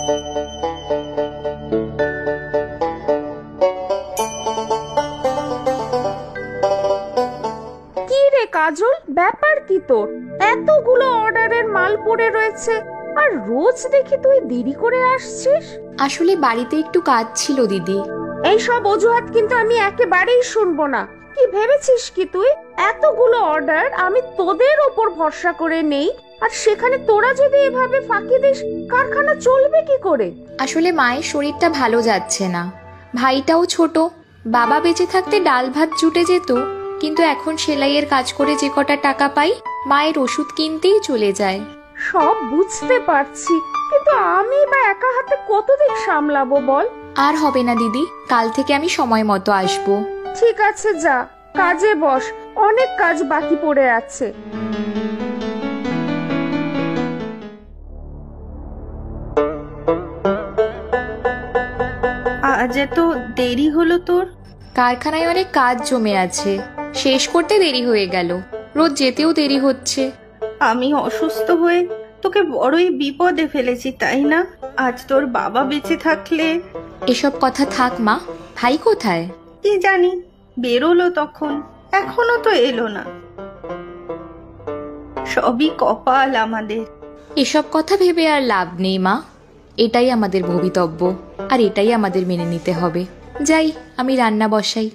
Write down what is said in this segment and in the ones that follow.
কি রে কাজল, ব্যাপার কি তোর? এতগুলো অর্ডারের মাল পড়ে রয়েছে আর রোজ দেখি তুই দেরি করে আসছিস। আসলে বাড়িতে একটু কাজ ছিল দিদি। এইসব অজুহাত কিন্তু আমি একেবারেই শুনবো না। কি ভেবেছিস কি তুই এতগুলো অর্ডার আমি তোদের ওপর ভরসা করে নেই, আর সেখানে তোরা যদি এভাবে ফাঁকি দিস কারখানা চলবে কি করে? আসলে মায়ের শরীরটা ভালো যাচ্ছে না, ভাইটাও ছোট। বাবা বেঁচে থাকতে ডাল ভাত জুটে যেত, কিন্তু এখন সেলাইয়ের কাজ করে যে কটা টাকা পাই মায়ের ওষুধ কিনতেই চলে যায়। সব বুঝতে পারছি, কিন্তু আমি বা একা হাতে কতদিন সামলাবো বল? আর হবে না দিদি, কাল থেকে আমি সময় মতো আসবো। ঠিক আছে, যা কাজে বস, অনেক কাজ বাকি পড়ে আছে। আজ এত দেরি হলো তোর? কারখানায় অনেক কাজ জমে আছে, শেষ করতে দেরি হয়ে গেল। রোজ যেতেও দেরি হচ্ছে। আমি অসুস্থ হয়ে তোকে বড়ই বিপদে ফেলেছি, তাই না? আজ তোর বাবা বেঁচে থাকলে। এসব কথা থাক মা, ভাই কোথায়? কি জানি, বেরোলো তখন, এখনো তো এলো না। সবই কপাল আমাদের। এসব কথা ভেবে আর লাভ নেই মা, এটাই আমাদের ভবিতব্য, আর এটাই আমাদের মেনে নিতে হবে। যাই, আমি রান্না বসাই।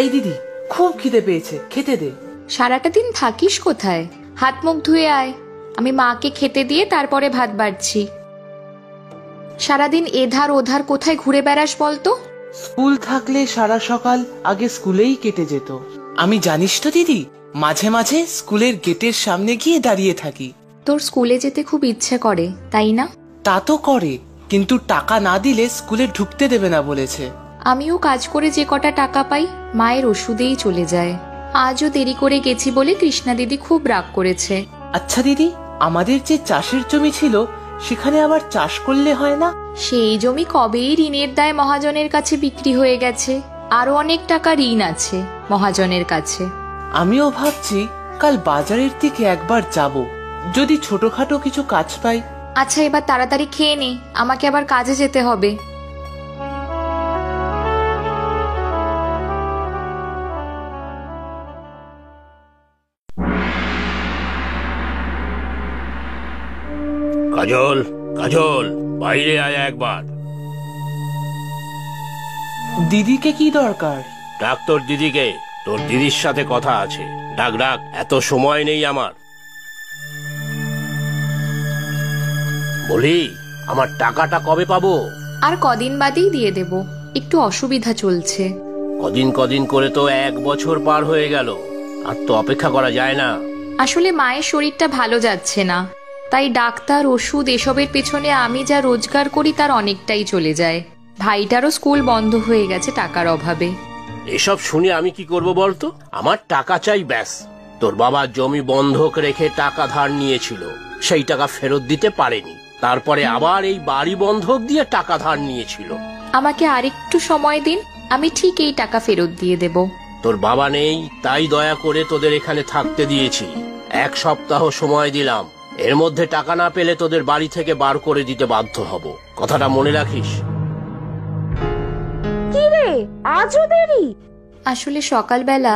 এই দিদি, খুব খিদে পেয়েছে, খেতে দে। সারাটা দিন থাকিস কোথায়? হাত মুখ ধুয়ে আয়, আমি মাকে খেতে দিয়ে তারপরে ভাত বাড়ছি। সারাদিন এধার ওধার কোথায় ঘুরে বেড়াস বলতো? স্কুল থাকলে সারা সকাল আগে স্কুলেই কেটে যেত। আমি জানিস তো দিদি, মাঝে মাঝে স্কুলের গেটের সামনে গিয়ে দাঁড়িয়ে থাকি। তোর স্কুলে যেতে খুব ইচ্ছে করে, তাই না? তা তো করে, কিন্তু টাকা না দিলে স্কুলে ঢুকতে দেবে না বলেছে। আমিও কাজ করে যে কটা টাকা পাই মায়ের ওষুধেই চলে যায়। আজও দেরি করে গেছি বলে কৃষ্ণা দিদি খুব রাগ করেছে। আচ্ছা দিদি, আমাদের যে চাষের জমি ছিল সেখানে আবার চাষ করলে হয় না? সেই জমি কবেই ঋণের দায় মহাজনের কাছে বিক্রি হয়ে গেছে, আরো অনেক টাকা ঋণ আছে মহাজনের কাছে। আমিও ভাবছি কাল বাজারের দিকে একবার যাব, যদি ছোটখাটো কিছু কাজ পাই। আচ্ছা, এবার তাড়াতাড়ি খেয়ে নে, আমাকে আবার কাজে যেতে হবে। কাজল, কাজল, বাইরে আয় একবার। দিদিকে কি দরকার? ডাক তোর দিদিকে, তোর দিদির সাথে কথা আছে। ডাক ডাক, এত সময় নেই আমার। বলি, আমার টাকাটা কবে পাবো? আর কদিন বাদেই দিয়ে দেব, একটু অসুবিধা চলছে। কদিন কদিন করে তো 1 বছর পার হয়ে গেল, আর তো অপেক্ষা করা যায় না। আসলে মায়ের শরীরটা ভালো যাচ্ছে না, তাই ডাক্তার, ওষুধ এসবের পেছনে আমি যা রোজগার করি তার অনেকটাই চলে যায়। ভাইটারও স্কুল বন্ধ হয়ে গেছে টাকার অভাবে। এসব শুনে আমি কি করব বলতো? আমার টাকা চাই, ব্যাস। তোর বাবা জমি বন্ধক রেখে টাকা ধার নিয়েছিল, সেই টাকা ফেরত দিতে পারেনি। তারপরে আবার এই বাড়ি বন্ধক দিয়ে টাকা ধার নিয়েছিল। আমাকে আরেকটু সময় দিন, আমি ঠিক এই টাকা ফেরত দিয়ে দেব। তোর বাবা নেই, তাই দয়া করে তোদের এখানে থাকতে দিয়েছি। 1 সপ্তাহ সময় দিলাম, এর মধ্যে টাকা না পেলে তোদের বাড়ি থেকে বার করে দিতে বাধ্য হব। কথাটা মনে রাখিস। কি রে, আজও দেরি? আসলে সকালবেলা।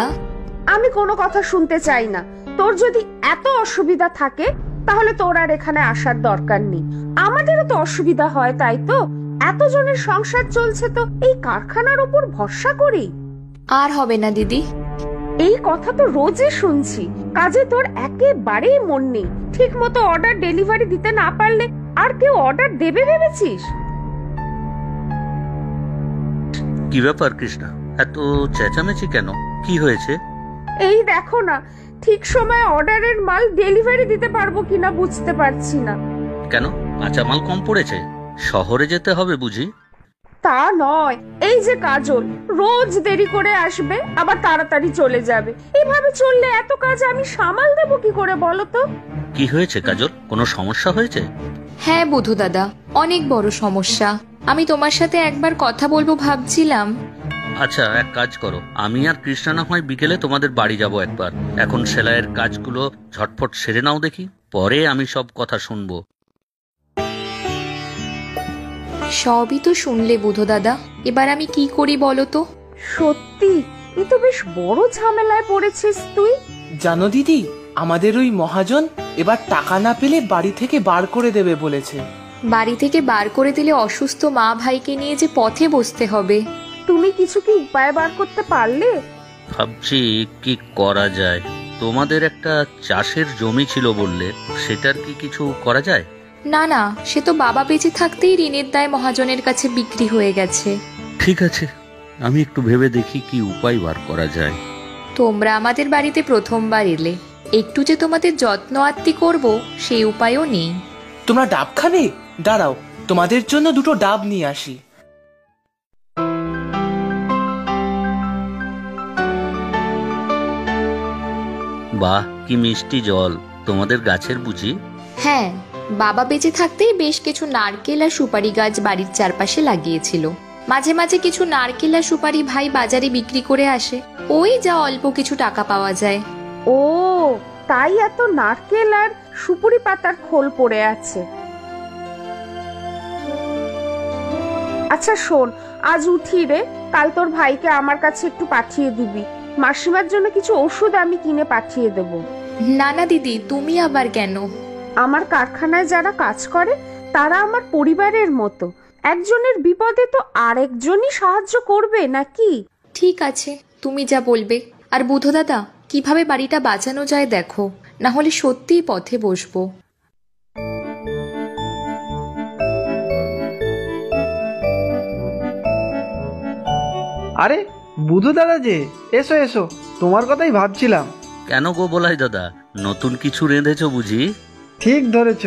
আমি কোনো কথা শুনতে চাই না। তোর যদি এত অসুবিধা থাকে তাহলে তোর আর এখানে আসার দরকার নেই। আমাদেরও তো অসুবিধা হয়, তাই তো? এতজনের সংসার চলছে তো এই কারখানার উপর ভরসা করি। আর হবে না দিদি। এই কথা তো রোজই শুনছি, কাজে তোর একেবারেই মন নেই। ঠিক মতো অর্ডার ডেলিভারি দিতে না পারলে আর কেউ অর্ডার দেবে ভেবেছিস? কি ব্যাপার কৃষ্ণা, এত চেঁচামেচি কেন? কি হয়েছে? এই দেখো না, ঠিক সময় অর্ডারের মাল ডেলিভারি দিতে পারবো কিনা বুঝতে পারছি না। কেন, কাঁচা মাল কম পড়েছে? শহরে যেতে হবে বুঝি? তা নয়, এই যে কাজল রোজ দেরি করে আসবে আবার তাড়াতাড়ি চলে যাবে। এভাবে চললে এত কাজ আমি সামাল দেবো কি করে বলো তো? কি হয়েছে কাজল, কোনো সমস্যা হয়েছে? হ্যাঁ বুধু দাদা, অনেক বড় সমস্যা। আমি তোমার সাথে একবার কথা বলবো ভাবছিলাম। আচ্ছা, এক কাজ করো, আমি আর কৃষ্ণা না হয় বিকেলে তোমাদের বাড়ি যাব একবার। এখন সেলাইয়ের কাজগুলো ঝটফট সেরে নাও দেখি, পরে আমি সব কথা শুনবো। সবই তো শুনলে বুধো দাদা, এবার আমি কি করি বলো তো? সত্যি এ তো বেশ বড় ঝামেলায় পড়েছিস তুই। জানো দিদি, আমাদের ওই মহাজন এবার টাকা না পেলে বাড়ি থেকে বার করে দেবে বলেছে। বাড়ি থেকে বার করে দিলে অসুস্থ মা ভাইকে নিয়ে যে পথে বসতে হবে। তুমি কিছু কি উপায় বার করতে পারলে? ভাবছি কি করা যায়। তোমাদের একটা চাষের জমি ছিল বললে, সেটার কি কিছু করা যায়? না না, সে তো বাবা বেঁচে থাকতেই ঋণের দায় মহাজনের কাছে বিক্রি হয়ে গেছে। ঠিক আছে, আমি একটু ভেবে দেখি কি উপায় বার করা যায়। তোমরা আমাদের বাড়িতে প্রথমবার এলে, একটু যে তোমাদের যত্ন আত্তি করব সেই উপায়ও নেই। তোমরা ডাব খাবে? দাঁড়াও, তোমাদের জন্য দুটো ডাব নিয়ে আসি। বাহ, কি মিষ্টি জল! তোমাদের গাছের বুঝি? হ্যাঁ, বাবা বেঁচে থাকতেই বেশ কিছু নারকেল আর সুপারি গাছ বাড়ির চারপাশে লাগিয়েছিল। মাঝে মাঝে কিছু নারকেল আর সুপারি ভাই বাজারে বিক্রি করে আসে, ওই যা অল্প কিছু টাকা পাওয়া যায়। ও, তাই এত নারকেল আর সুপুরি পাতার খোল পড়ে আছে। আচ্ছা শোন, আজ উঠি রে, কাল তোর ভাইকে আমার কাছে একটু পাঠিয়ে দিবি। মাসিমার জন্য কিছু ওষুধ আমি কিনে পাঠিয়ে দেব। না না দিদি, তুমি আবার কেন? আমার কারখানায় যারা কাজ করে তারা আমার পরিবারের মতো। একজনের বিপদে তো আরেকজনই সাহায্য করবে নাকি? ঠিক আছে, তুমি যা বলবে। আর বুধো দাদা, কিভাবে বাড়িটা বাঁচানো যায় দেখো, না হলে সত্যিই পথে বসবো। আরে বুধু দাদা যে, এসো এসো, তোমার কথাই ভাবছিলাম। কেন গো বলাই দাদা, নতুন কিছু রেঁধেছো বুঝি? ঠিক ধরেছ,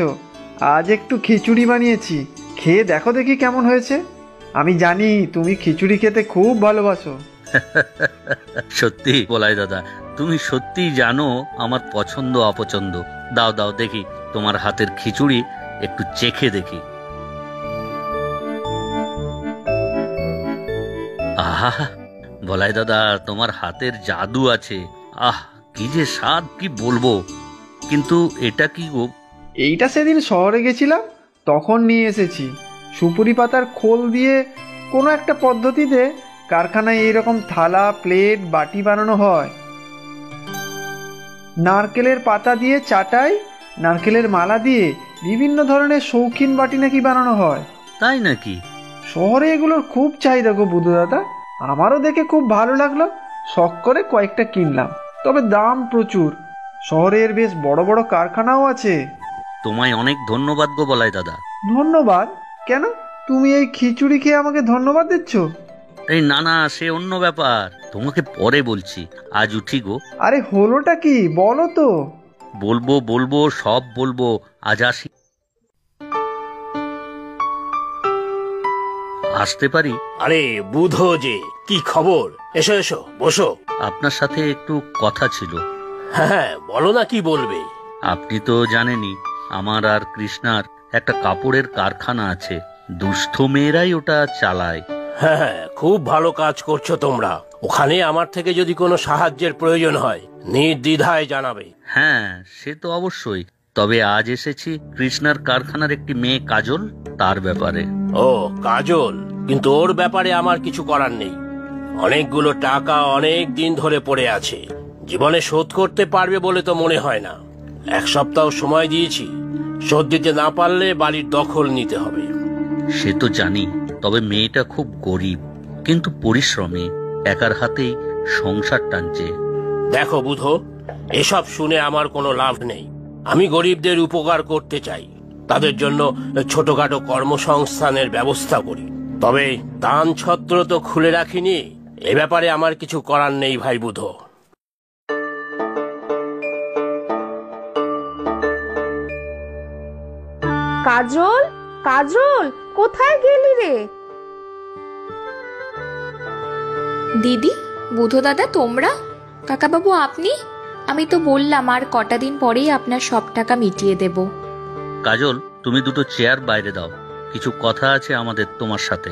আজ একটু খিচুড়ি বানিয়েছি, খেয়ে দেখো দেখি কেমন হয়েছে। আমি জানি তুমি খিচুড়ি খেতে খুব ভালোবাসো। সত্যি বলাই দাদা, তুমি সত্যিই জানো আমার পছন্দ অপছন্দ। দাও দাও দেখি, তোমার হাতের খিচুড়ি একটু চেখে দেখি। আহা, বলাই দাদা, তোমার হাতের জাদু আছে। আহ, কি যে স্বাদ, কি বলবো। কিন্তু এটা কি গো? এইটা সেদিন শহরে গেছিলাম তখন নিয়ে এসেছি। সুপুরি পাতার খোল দিয়ে কোনো একটা পদ্ধতিতে কারখানায় এইরকম থালা, প্লেট, বাটি বানানো হয়। নারকেলের পাতা দিয়ে চাটাই, নারকেলের মালা দিয়ে বিভিন্ন ধরনের শৌখিন বাটি নাকি বানানো হয়। তাই নাকি? শহরে এগুলোর খুব চাহিদা গো বুধু দাদা। আমারও দেখে খুব ভালো লাগলো, শখ করে কয়েকটা কিনলাম। তবে দাম প্রচুর। শহরে এর বেশ বড় বড় কারখানাও আছে। তোমায় অনেক ধন্যবাদ গো বলাই দাদা। ধন্যবাদ কেন? তুমি এই খিচুড়ি খেয়ে আমাকে ধন্যবাদ দিচ্ছ? এই না না, সে অন্য ব্যাপার, তোমাকে পরে বলছি। আজ উঠি গো। আরে হলোটা কি বলো তো? বলবো বলবো, সব বলবো, আজ আসি। আসতে পারি? আরে বুধো যে, কি খবর? এসো এসো, বসো। আপনার সাথে একটু কথা ছিল। হ্যাঁ, বলো না, কি বলবে? আপনি তো জানেনই, আমার আর কৃষ্ণার একটা কাপড়ের কারখানা আছে। দুস্থ মেয়েরাই ওটা চালায়। হ্যাঁ, খুব ভালো কাজ করছো তোমরা। ওখানে আমার থেকে যদি কোনো সাহায্যের প্রয়োজন হয়, নির্দ্বিধায় জানাবে। হ্যাঁ, সে তো অবশ্যই। তবে আজ এসেছি কৃষ্ণার কারখানার একটি মেয়ে কাজল, তার ব্যাপারে। ও, কাজল? কিন্তু ওর ব্যাপারে আমার কিছু করার নেই। অনেকগুলো টাকা অনেক দিন ধরে পড়ে আছে, জীবনে শোধ করতে পারবে বলে তো মনে হয় না। 1 সপ্তাহ সময় দিয়েছি, শোধ দিতে না পারলে বাড়ির দখল নিতে হবে। সে তো জানি, তবে মেয়েটা খুব গরিব, কিন্তু পরিশ্রমী, একার হাতেই সংসার টানছে। দেখো বুধো, এসব শুনে আমার কোনো লাভ নেই। আমি গরিবদের উপকার করতে চাই, তাদের জন্য ছোটখাটো কর্মসংস্থানের ব্যবস্থা করি। তবে দান ছত্র তো খুলে রাখিনি, এ ব্যাপারে আমার কিছু করার নেই ভাই বুধো। কাজল, কাজল, কোথায় গেলি রে? দিদি, বুধো দাদা, তোমরা? কাকাবাবু আপনি? আমি তো বললাম আর কটা দিন পরেই আপনার সব টাকা মিটিয়ে দেব। কাজল, তুমি দুটো চেয়ার বাইরে দাও, কিছু কথা আছে আমাদের তোমার সাথে।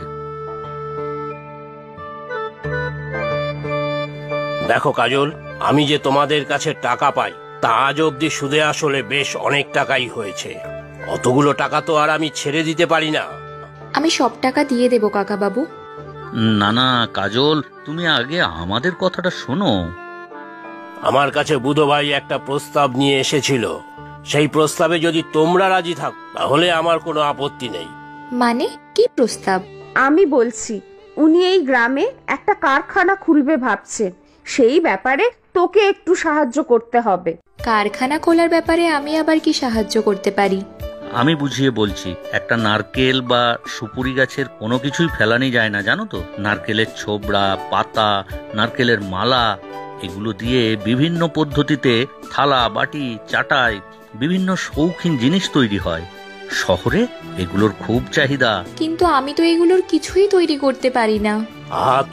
দেখো কাজল, আমি যে তোমাদের কাছে টাকা পাই তা আজ অব্দি সুদে আসলে বেশ অনেক টাকাই হয়েছে। অতগুলো টাকা তো আর আমি ছেড়ে দিতে পারি না। আমি সব টাকা দিয়ে দেবো কাকা বাবু। না না কাজল, তুমি আগে আমাদের কথাটা শোনো। আমার কাছে বুধো ভাই একটা প্রস্তাব নিয়ে এসেছিল। সেই প্রস্তাবে যদি তোমরা রাজি থাকো তাহলে আমার কোনো আপত্তি নেই। মানে কি প্রস্তাব? আমি বলছি, উনি এই গ্রামে একটা কারখানা খুলবে ভাবছেন। সেই ব্যাপারে তোকে একটু সাহায্য করতে হবে। কারখানা খোলার ব্যাপারে আমি আবার কি সাহায্য করতে পারি? আমি বুঝিয়ে বলছি, একটা নারকেল বা সুপুরি গাছের কোনো কিছুই ফেলানি যায় না, জানো তো। নারকেলের ছোবড়া, পাতা, নারকেলের মালা, এগুলো দিয়ে বিভিন্ন পদ্ধতিতে থালা, বাটি, চাটাই, বিভিন্ন শৌখিন জিনিস তৈরি হয়। শহরে এগুলোর খুব চাহিদা। কিন্তু আমি তো এগুলোর কিছুই তৈরি করতে পারি না।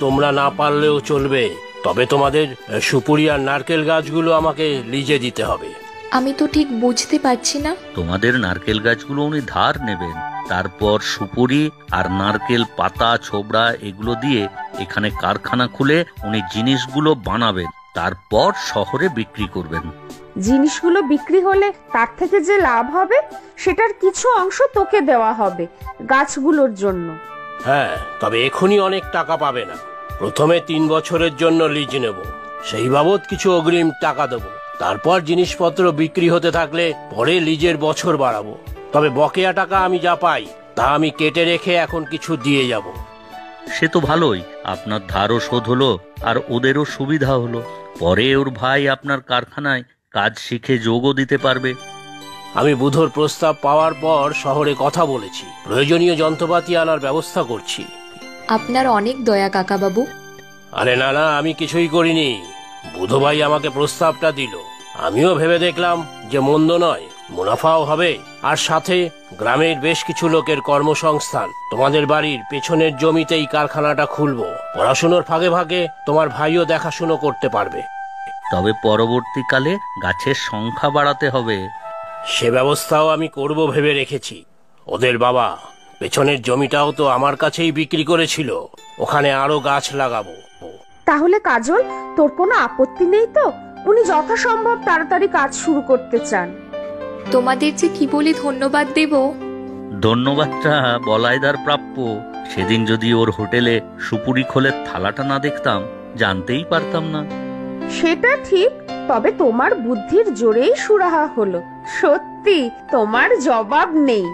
তোমরা না পারলেও চলবে, তবে তোমাদের সুপুরি আর নারকেল গাছগুলো আমাকে লিজে দিতে হবে। আমি তো ঠিক বুঝতে পারছি না। তোমাদের নারকেল গাছগুলো উনি ধার নেবেন, তারপর সুপুরি আর নারকেল পাতা, ছোবড়া এগুলো দিয়ে এখানে কারখানা খুলে উনি জিনিসগুলো বানাবেন, তারপর শহরে বিক্রি করবেন। জিনিসগুলো বিক্রি হলে তার থেকে যে লাভ হবে সেটার কিছু অংশ তোকে দেওয়া হবে গাছগুলোর জন্য। হ্যাঁ, তবে এখনই অনেক টাকা পাবে না। প্রথমে 3 বছরের জন্য লিজ নেব, সেই বাবদ কিছু অগ্রিম টাকা দেবো। তারপর জিনিসপত্র বিক্রি হতে থাকলে পরে লিজের বছর বাড়াবো। তবে বকেয়া টাকা আমি যা পাই তা আমি কেটে রেখে এখন কিছু দিয়ে যাব। সে তো ভালোই, আপনার ধারও শোধ হলো আর ওদেরও সুবিধা হলো। পরে ওর ভাই আপনার কারখানায় কাজ শিখে যোগও দিতে পারবে। আমি বুধোর প্রস্তাব পাওয়ার পর শহরে কথা বলেছি, প্রয়োজনীয় যন্ত্রপাতি আনার ব্যবস্থা করছি। আপনার অনেক দয়া কাকা বাবু। আরে না না, আমি কিছুই করিনি। বুধো ভাই আমাকে প্রস্তাবটা দিল, আমিও ভেবে দেখলাম যে মন্দ নয়, মুনাফাও হবে, আর সাথে গ্রামের বেশ কিছু লোকের কর্মসংস্থান। তোমাদের বাড়ির পেছনের জমিতেই কারখানাটা খুলবো। পড়াশুনোর ফাঁকে ফাঁকে তোমার ভাইও দেখাশুনো করতে পারবে। তবে পরবর্তীকালে গাছের সংখ্যা বাড়াতে হবে। সে ব্যবস্থাও আমি করব ভেবে রেখেছি। ওদের বাবা পেছনের জমিটাও তো আমার কাছেই বিক্রি করেছিল, ওখানে আরো গাছ লাগাবো। তাহলে কাজল, তোর কোনো আপত্তি নেই তো? উনি যথাসম্ভব তাড়াতাড়ি কাজ শুরু করতে চান। তোমাদের যে কি বলে ধন্যবাদ দেব। ধন্যবাদটা বলাইদার প্রাপ্য। সেদিন যদি ওর হোটেলে সুপুরি খোলের থালাটা না দেখতাম, জানতেই পারতাম না। সেটা ঠিক, তবে তোমার বুদ্ধির জোরেই সুরাহা হলো। সত্যি তোমার জবাব নেই।